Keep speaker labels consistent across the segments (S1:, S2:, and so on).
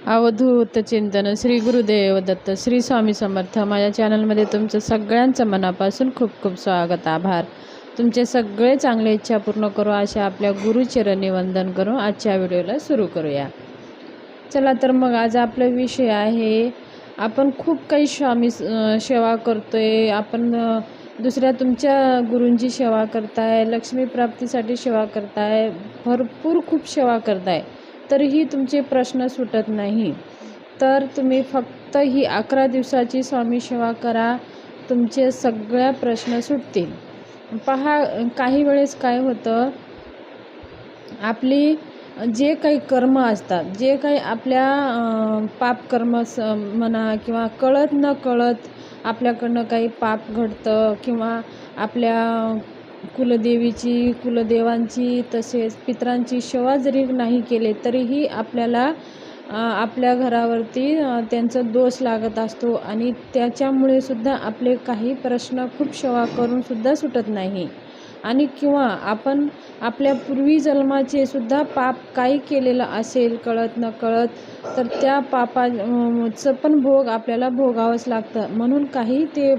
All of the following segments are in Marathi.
S1: अवधूत चिंतन श्री गुरुदेव दत्त श्री स्वामी समर्थ. माझ्या चॅनलमध्ये तुमचं सगळ्यांचं मनापासून खूप खूप स्वागत, आभार. तुमचे सगळे चांगले इच्छा पूर्ण करू अशा आपल्या गुरुचरणी वंदन करू आजच्या व्हिडिओला सुरू करूया. चला तर मग आज आपला विषय आहे, आपण खूप काही स्वामी सेवा करतोय. आपण दुसऱ्या तुमच्या गुरूंची सेवा करताय, लक्ष्मी प्राप्तीसाठी सेवा करताय, भरपूर खूप सेवा करताय, तरीही तुमचे प्रश्न सुटत नाही. तर तुम्ही फक्त ही 11 दिवसाची स्वामी सेवा करा, तुमचे सगळ्या प्रश्न सुटतील. पहा, काही वेळेस काय होतं, आपली जे काही कर्म असतात, जे काही आपल्या पापकर्म म्हणा किंवा कळत न कळत आपल्याकडनं काही पाप घडतं, किंवा आपल्या कुलदेवीची, कुलदेवांची तसेच पितरांची सेवा जरी नाही केले तरीही आपल्याला आपल्या घरावरती त्यांचा दोष लागत असतो, आणि त्याच्यामुळे सुद्धा आपले काही प्रश्न खूप सेवा करूनसुद्धा सुटत नाही. आणि किंवा आपण आपल्या पूर्वी जन्माचे सुद्धा पाप काही केलेलं असेल कळत न कळत, तर त्या पापाचं पण भोग आपल्याला भोगावंच लागतं. म्हणून काही ते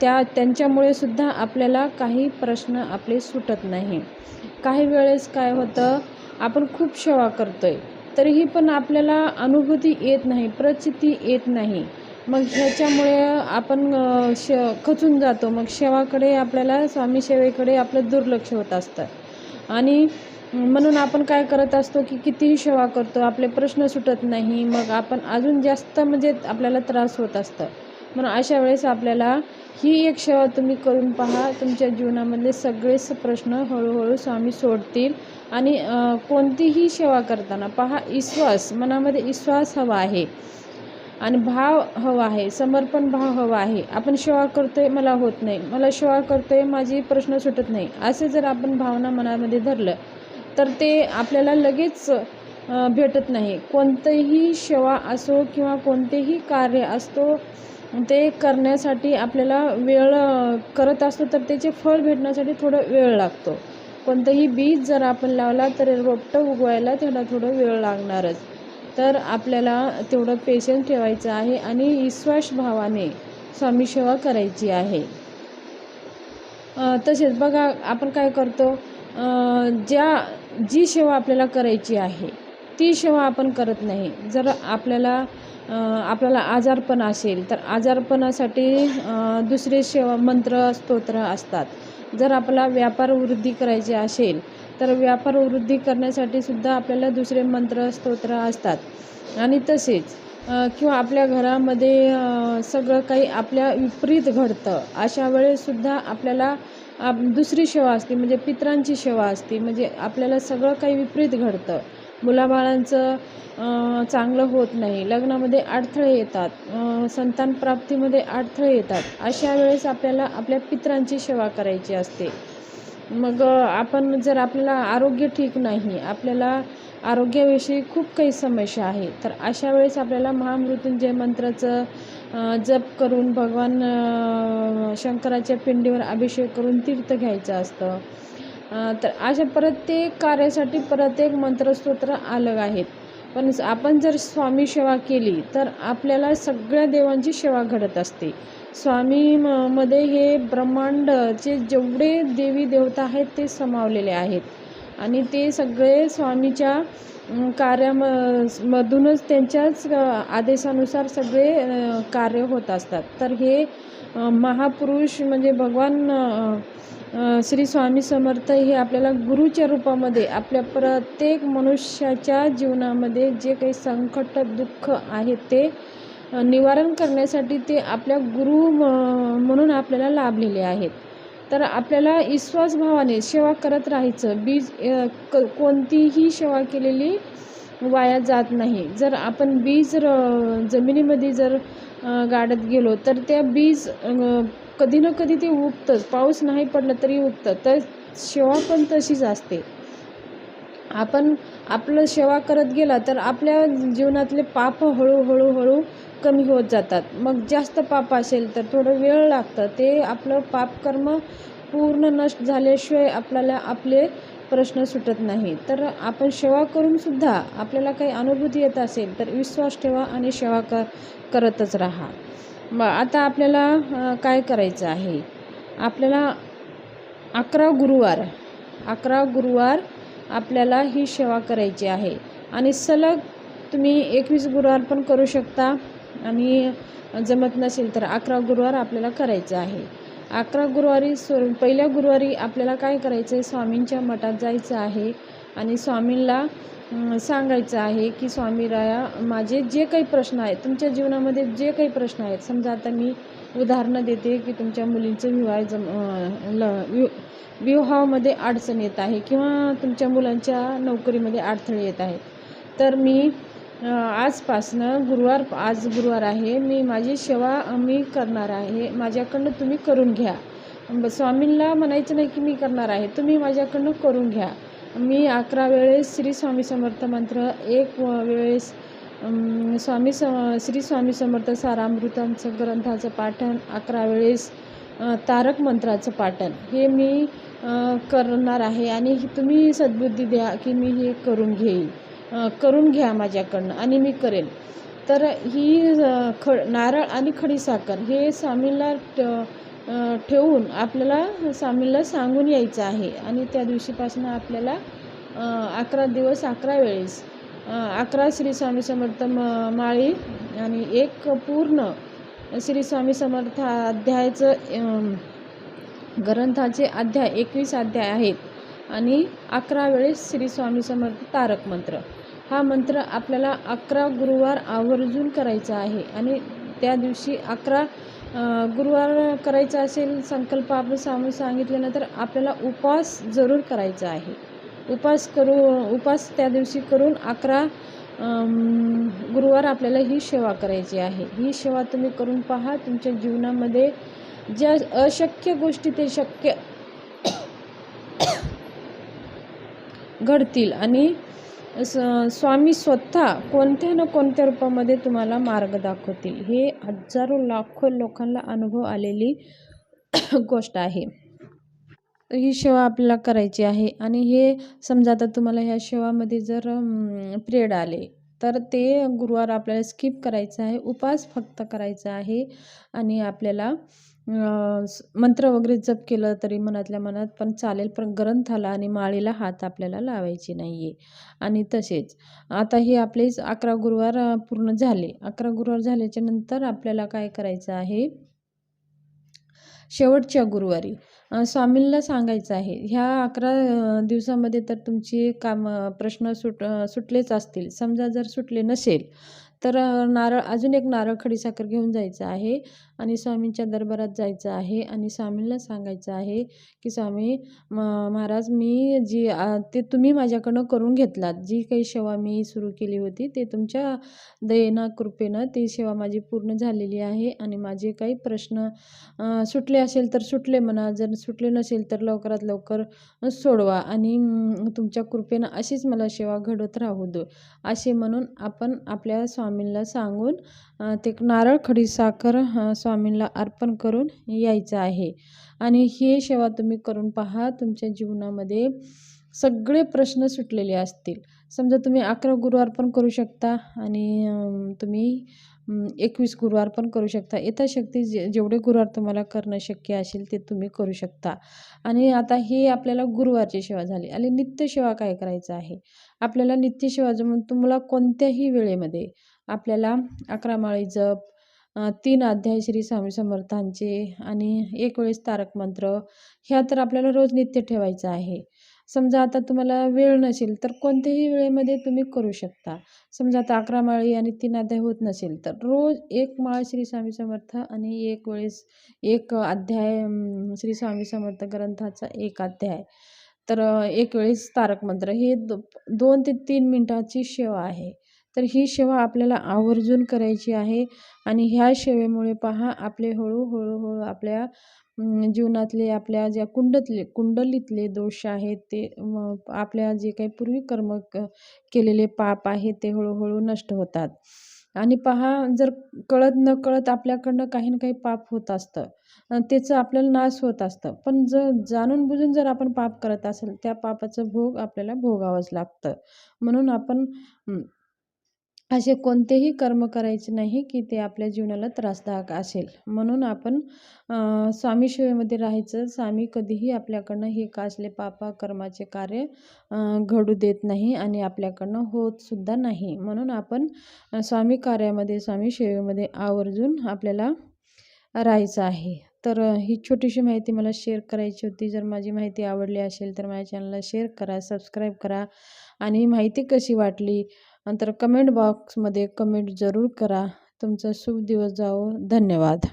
S1: त्यांच्यामुळे सुद्धा आपल्याला काही प्रश्न आपले सुटत नाही. काही वेळेस काय होतं, आपण खूप सेवा करतोय तरीही पण आपल्याला अनुभूती येत नाही, प्रचिती येत नाही. मग ह्याच्यामुळे आपण खचून जातो. मग सेवाकडे आपल्याला, स्वामी सेवेकडे आपलं दुर्लक्ष होत असतं, आणि म्हणून आपण काय करत असतो की कितीही सेवा करतो, आपले प्रश्न सुटत नाही. मग आपण अजून जास्त आपल्याला त्रास होत असतं. म्हणून अशा वेळेस आपल्याला ही एक सेवा तुम्ही करून पहा, तुमच्या जीवनामधले सगळेच प्रश्न हळूहळू स्वामी सोडतील. आणि कोणतीही सेवा करताना पहा, विश्वास, मनामध्ये विश्वास हवा आहे आणि भाव हवा आहे, समर्पण भाव हवा आहे. आपण सेवा करतोय, मला होत नाही, मला सेवा करतोय, माझी प्रश्न सुटत नाही, असे जर आपण भावना मनामध्ये धरलं तर ते आपल्याला लगेच भेटत नाही. कोणतीही सेवा असो किंवा कोणतेही कार्य असतो, ते करण्यासाठी आपल्याला वेळ करत असतो, तर त्याचे फळ भेटण्यासाठी थोडं वेळ लागतो. कोणतंही बीज जर आपण लावला तर रोपटं उगवायला त्याला थोडं वेळ लागणारच. तर आपल्याला तेवढं पेशन्स ठेवायचं आहे आणि विश्वास भावाने स्वामी सेवा करायची आहे. तसेच बघा, आपण काय करतो, जी सेवा आपल्याला करायची आहे ती सेवा आपण करत नाही. जर आपल्याला आजारपण असेल तर आजारपणासाठी दुसरे सेवा, मंत्र, स्तोत्र असतात. जर आपला व्यापार वृद्धी करायची असेल तर व्यापार वृद्धी करण्यासाठी सुद्धा आपल्याला दुसरे मंत्र, स्तोत्र असतात. आणि तसेच किंवा आपल्या घरामध्ये सगळं काही आपल्या विपरीत घडतं, अशा वेळेससुद्धा आपल्याला दुसरी सेवा असते, म्हणजे पितरांची सेवा असते. म्हणजे आपल्याला सगळं काही विपरीत घडतं, मुलाबाळांचं चांगलं होत नाही, लग्नामध्ये अडथळे येतात, संतान प्राप्तीमध्ये अडथळे येतात. अशा वेळेस आपल्याला आपल्या पितरांची सेवा करायची असते. मग जर आपल्याला आरोग्य ठीक नाही, आपल्याला आरोग्याविषयी खूप काही समस्या आहे, तर अशा वेळेस आपल्याला महामृत्युंजय मंत्राचं जप करून भगवान शंकराच्या पिंडीवर अभिषेक करून तीर्थ घ्यायचं असतं. तर अशा प्रत्येक कार्यासाठी प्रत्येक मंत्रस्तोत्र अलग आहेत. पण आपण जर स्वामी सेवा केली तर आपल्याला सगळ्या देवांची सेवा घडत असते. स्वामी मध्ये हे ब्रह्मांडचे जेवढे देवी देवता आहेत ते समावलेले आहेत, आणि ते सगळे स्वामीच्या कार्यामधूनच, त्यांच्याच आदेशानुसार सगळे कार्य होत असतात. तर हे महापुरुष म्हणजे भगवान श्री स्वामी समर्थ हे आपल्याला गुरुच्या रूपामध्ये आपल्या प्रत्येक मनुष्याच्या जीवनामध्ये जे काही संकट, दुःख आहे ते निवारण करण्यासाठी ते आपल्या गुरु म्हणून आपल्याला लाभलेले आहेत. तर आपल्याला विश्वासभावाने सेवा करत राहायचं. कोणतीही सेवा केलेली वाया जात नाही. जर आपण बीज जमिनीमध्ये जर गाडत गेलो तर त्या बीज कधी ना कधी ते उगतंच, पाऊस नाही पडला तरी उगतं. तर सेवा पण तशीच असते. आपण आपलं सेवा करत गेला तर आपल्या जीवनातले पाप हळूहळू कमी होत जातात. मग जास्त पाप असेल तर थोडं वेळ लागतं. ते आपलं पापकर्म पूर्ण नष्ट झाल्याशिवाय आपल्याला आपले प्रश्न सुटत नाही. तर आपण सेवा करूनसुद्धा आपल्याला काही अनुभूती येत असेल तर विश्वास ठेवा आणि सेवा करतच राहा. मग आता आपल्याला काय करायचं आहे, आपल्याला 11 गुरुवार आपल्याला ही सेवा करायची आहे आणि सलग तुम्ही 21 गुरुवार पण करू शकता आणि जमत नसेल तर 11 गुरुवार आपल्याला करायचं आहे. 11 गुरुवारी पहिल्या गुरुवारी आपल्याला काय करायचं आहे, स्वामींच्या मठात जायचं आहे आणि स्वामींना सांगायचं आहे की स्वामीराया, माझे जे काही प्रश्न आहेत, तुमच्या जीवनामध्ये जे काही प्रश्न आहेत, समजा आता मी उदाहरणं देते की तुमच्या मुलींचं विवाहामध्ये अडचण येत आहे किंवा तुमच्या मुलांच्या नोकरीमध्ये अडथळे येत आहेत. तर मी आजपासनं आज गुरुवार आहे, माझी सेवा मी करणार आहे, माझ्याकडनं तुम्ही करून घ्या. स्वामींना म्हणायचं नाही की मी करणार आहे, तुम्ही माझ्याकडनं करून घ्या. मी 11 वेळेस श्री स्वामी समर्थ मंत्र, 1 वेळेस श्री स्वामी समर्थ सारामृतांचं ग्रंथाचं पाठन, 11 वेळेस तारक मंत्राचं पाठन हे मी करणार आहे आणि तुम्ही सद्बुद्धी द्या की मी हे करून घ्या माझ्याकडनं आणि मी करेन. तर ही नारळ आणि खडीसाखर हे स्वामींना ठेवून आपल्याला स्वामींना सांगून यायचं आहे आणि त्या दिवशीपासून आपल्याला 11 दिवस 11 वेळेस 11 श्री स्वामी समर्थ माळी आणि 1 पूर्ण श्री स्वामी समर्थ अध्यायाचं ग्रंथाचे अध्याय 21 अध्याय आहेत आणि 11 वेळेस श्री स्वामी समर्थ तारक मंत्र हा मंत्र आपल्याला 11 गुरुवार आवर्जून करायचा आहे. आणि त्या दिवशी 11 गुरुवार करायचा असेल संकल्प आपण सांगितल्यानंतर आपल्याला उपवास जरूर करायचा आहे. उपवास त्या दिवशी करून 11 गुरुवार आपल्याला ही सेवा करायची आहे. ही सेवा तुम्ही करून पहा, तुमच्या जीवनामध्ये ज्या अशक्य गोष्टी ते शक्य घडतील आणि स्वामी स्वतः कोणत्या ना कोणत्या रूपामध्ये तुम्हाला मार्ग दाखवतील. हे हजारो लाखो लोकांना अनुभव आलेली गोष्ट आहे. ही सेवा आपल्याला करायची आहे आणि हे समजा आता तुम्हाला ह्या सेवामध्ये जर पिरियड आले तर ते गुरुवार आपल्याला स्किप करायचं आहे, उपवास फक्त करायचा आहे आणि आपल्याला मंत्र वगैरे जप केलं तरी मनातल्या मनात पण चालेल, पण ग्रंथाला आणि माळेला हात आपल्याला लावायचे नाही आहे. आणि तसेच आता हे आपले 11 गुरुवार पूर्ण झाले. 11 गुरुवार झाल्याच्या नंतर आपल्याला काय करायचं आहे, शेवटच्या गुरुवारी स्वामींना सांगायचं आहे. ह्या 11 दिवसामध्ये तर तुमचे प्रश्न सुटलेच असतील. समजा जर सुटले नसेल तर अजून एक नारळ खडीसाखर घेऊन जायचं आहे आणि स्वामींच्या दरबारात जायचं आहे आणि स्वामींना सांगायचं आहे की स्वामी महाराज, मी ते तुम्ही माझ्याकडनं करून घेतलात, जी काही सेवा मी सुरू केली होती ते तुमच्या दयेनं कृपेनं ती सेवा माझी पूर्ण झालेली आहे आणि माझे काही प्रश्न सुटले असेल तर सुटले म्हणा, जर सुटले नसेल तर लवकरात लवकर सोडवा आणि तुमच्या कृपेनं अशीच मला सेवा घडत राहू दो, असे म्हणून आपण आपल्या स्वामींना सांगून ते नारळ खडीसाखर स्वामींना अर्पण करून यायचं आहे. आणि ही सेवा तुम्ही करून पहा, तुमच्या जीवनामध्ये सगळे प्रश्न सुटलेले असतील. समजा तुम्ही 11 गुरुवार पण करू शकता आणि तुम्ही 21 गुरुवार पण करू शकता. यथाशक्ती जेवढे गुरुवार तुम्हाला करणं शक्य असेल ते तुम्ही करू शकता. आणि आता ही आपल्याला गुरुवारची सेवा झाली. आणि नित्यसेवा काय करायचं आहे, आपल्याला नित्यसेवा जमून तुम्हाला कोणत्याही वेळेमध्ये आपल्याला 11 माळी जप, 3 अध्याय श्री स्वामी समर्थांचे आणि 1 वेळेस तारक मंत्र ह्या तर आपल्याला रोज नित्य ठेवायचं आहे. समजा आता तुम्हाला वेळ नसेल तर कोणत्याही वेळेमध्ये तुम्ही करू शकता. समजा आता 11 माळी आणि 3 अध्याय होत नसेल तर रोज 1 माळ श्री स्वामी समर्थ आणि 1 वेळेस 1 अध्याय श्री स्वामी समर्थ ग्रंथाचा 1 अध्याय, तर 1 वेळेस तारक मंत्र, हे 2 ते 3 मिनिटाची सेवा आहे. तर ही सेवा आपल्याला आवर्जून करायची आहे आणि ह्या सेवेमुळे पहा आपले हळूहळू आपल्या जीवनातले आपल्या ज्या कुंडलीतले दोष आहेत ते आपल्या जे काही पूर्वी कर्म केलेले पाप आहेत ते हळूहळू नष्ट होतात. आणि पहा, जर कळत नकळत आपल्याकडनं काही ना काही पाप होत असतं, त्याचं आपल्याला नाश होत असतं. पण जर जाणून बुजून जर आपण पाप करत असेल, त्या पापाचं भोग आपल्याला भोगावंच लागतं. म्हणून आपण असे कोणतेही कर्म करायचे नाही की ते आपल्या जीवनाला त्रासदायक असेल. म्हणून आपण स्वामी सेवेमध्ये राहायचं. स्वामी कधीही आपल्याकडनं हे असले कर्माचे कार्य घडू देत नाही आणि आपल्याकडनं होत सुद्धा नाही. म्हणून आपण स्वामी कार्यामध्ये, स्वामी सेवेमध्ये आवर्जून आपल्याला राहायचं आहे. तर ही छोटीशी माहिती मला शेअर करायची होती. जर माझी माहिती आवडली असेल तर माझ्या चॅनलला शेअर करा, सबस्क्राईब करा आणि माहिती कशी वाटली नंतर कमेंट बॉक्समध्ये कमेंट जरूर करा. तुमचा शुभ दिवस जावो. धन्यवाद.